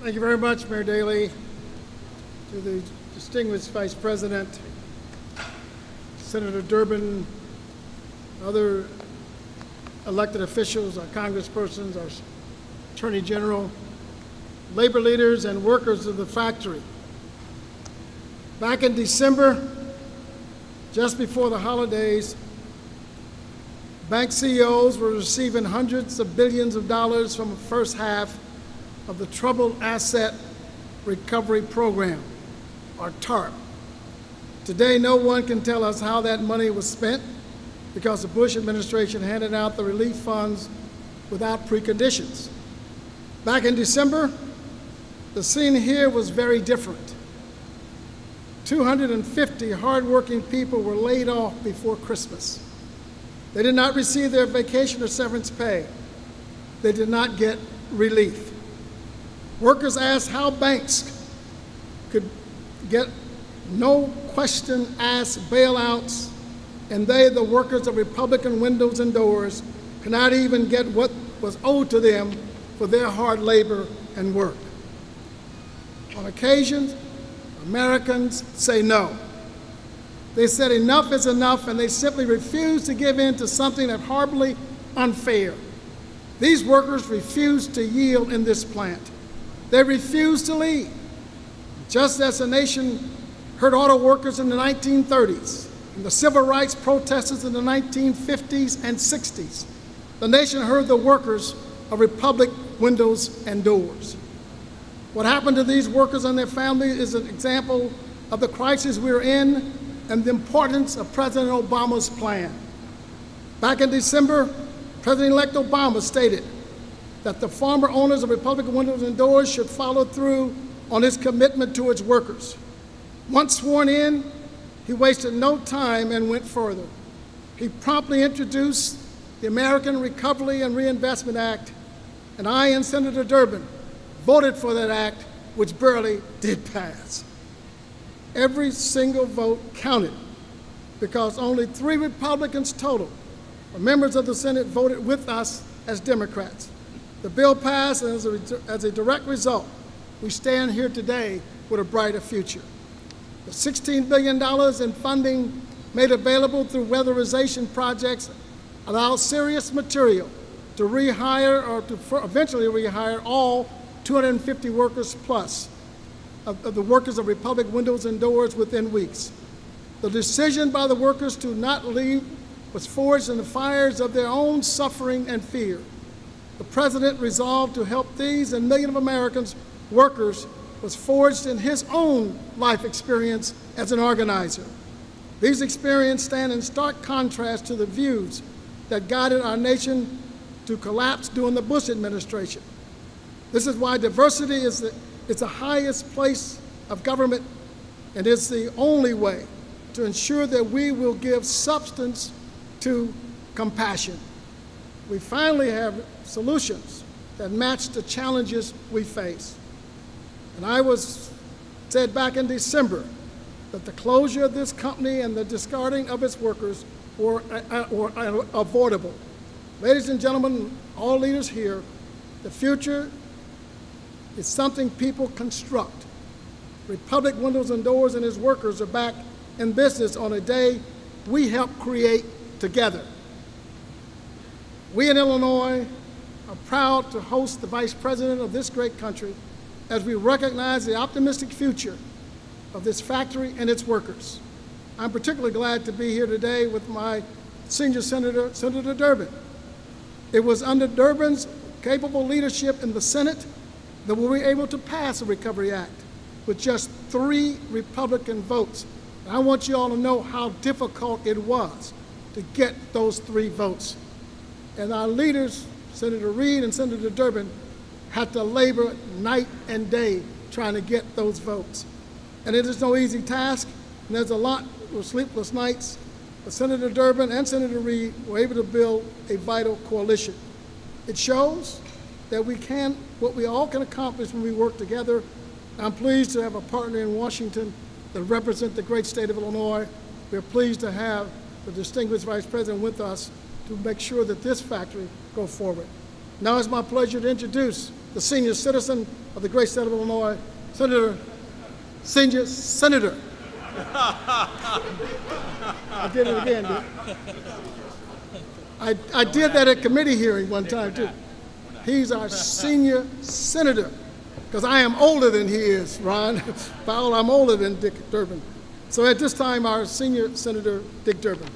Thank you very much, Mayor Daley. To the distinguished Vice President, Senator Durbin, other elected officials, our congresspersons, our Attorney General, labor leaders, and workers of the factory. Back in December, just before the holidays, bank CEOs were receiving hundreds of billions of dollars from the first half of the Troubled Asset Recovery Program, or TARP. Today, no one can tell us how that money was spent because the Bush administration handed out the relief funds without preconditions. Back in December, the scene here was very different. 250 hardworking people were laid off before Christmas. They did not receive their vacation or severance pay. They did not get relief. Workers asked how banks could get no question asked bailouts, and they, the workers of Republican windows and doors, could not even get what was owed to them for their hard labor and work. On occasions, Americans say no. They said enough is enough, and they simply refused to give in to something that's horribly unfair. These workers refused to yield in this plant. They refused to leave. Just as the nation heard auto workers in the 1930s and the civil rights protesters in the 1950s and 60s, the nation heard the workers of Republic windows and doors. What happened to these workers and their families is an example of the crisis we're in and the importance of President Obama's plan. Back in December, President-elect Obama stated that the former owners of Republican windows and doors should follow through on his commitment to its workers. Once sworn in, he wasted no time and went further. He promptly introduced the American Recovery and Reinvestment Act, and I and Senator Durbin voted for that act, which barely did pass. Every single vote counted because only 3 Republicans total, or members of the Senate, voted with us as Democrats. The bill passed, and as a direct result, we stand here today with a brighter future. The $16 billion in funding made available through weatherization projects allows Serious Material to rehire or to eventually rehire all 250 workers plus of the workers of Republic windows and doors within weeks. The decision by the workers to not leave was forged in the fires of their own suffering and fear. The President resolved to help these and millions of Americans, workers, was forged in his own life experience as an organizer. These experiences stand in stark contrast to the views that guided our nation to collapse during the Bush administration. This is why diversity is the highest place of government, and it's the only way to ensure that we will give substance to compassion. We finally have solutions that match the challenges we face. And I said back in December that the closure of this company and the discarding of its workers were avoidable. Ladies and gentlemen, all leaders here, the future is something people construct. Republic Windows and Doors and its workers are back in business on a day we helped create together. We in Illinois are proud to host the Vice President of this great country as we recognize the optimistic future of this factory and its workers. I'm particularly glad to be here today with my senior senator, Senator Durbin. It was under Durbin's capable leadership in the Senate that we were able to pass the Recovery Act with just 3 Republican votes. And I want you all to know how difficult it was to get those 3 votes. And our leaders, Senator Reid and Senator Durbin, had to labor night and day trying to get those votes. And it is no easy task, and there's a lot of sleepless nights, but Senator Durbin and Senator Reid were able to build a vital coalition. It shows that we can, what we all can accomplish when we work together. I'm pleased to have a partner in Washington that represents the great state of Illinois. We're pleased to have the distinguished Vice President with us to make sure that this factory go forward. Now it's my pleasure to introduce the senior citizen of the great state of Illinois, senior senator. I did it again, dude. I did that at committee hearing one time, too. He's our senior senator, because I am older than he is, Ron. Powell, I'm older than Dick Durbin. So at this time, our senior senator, Dick Durbin.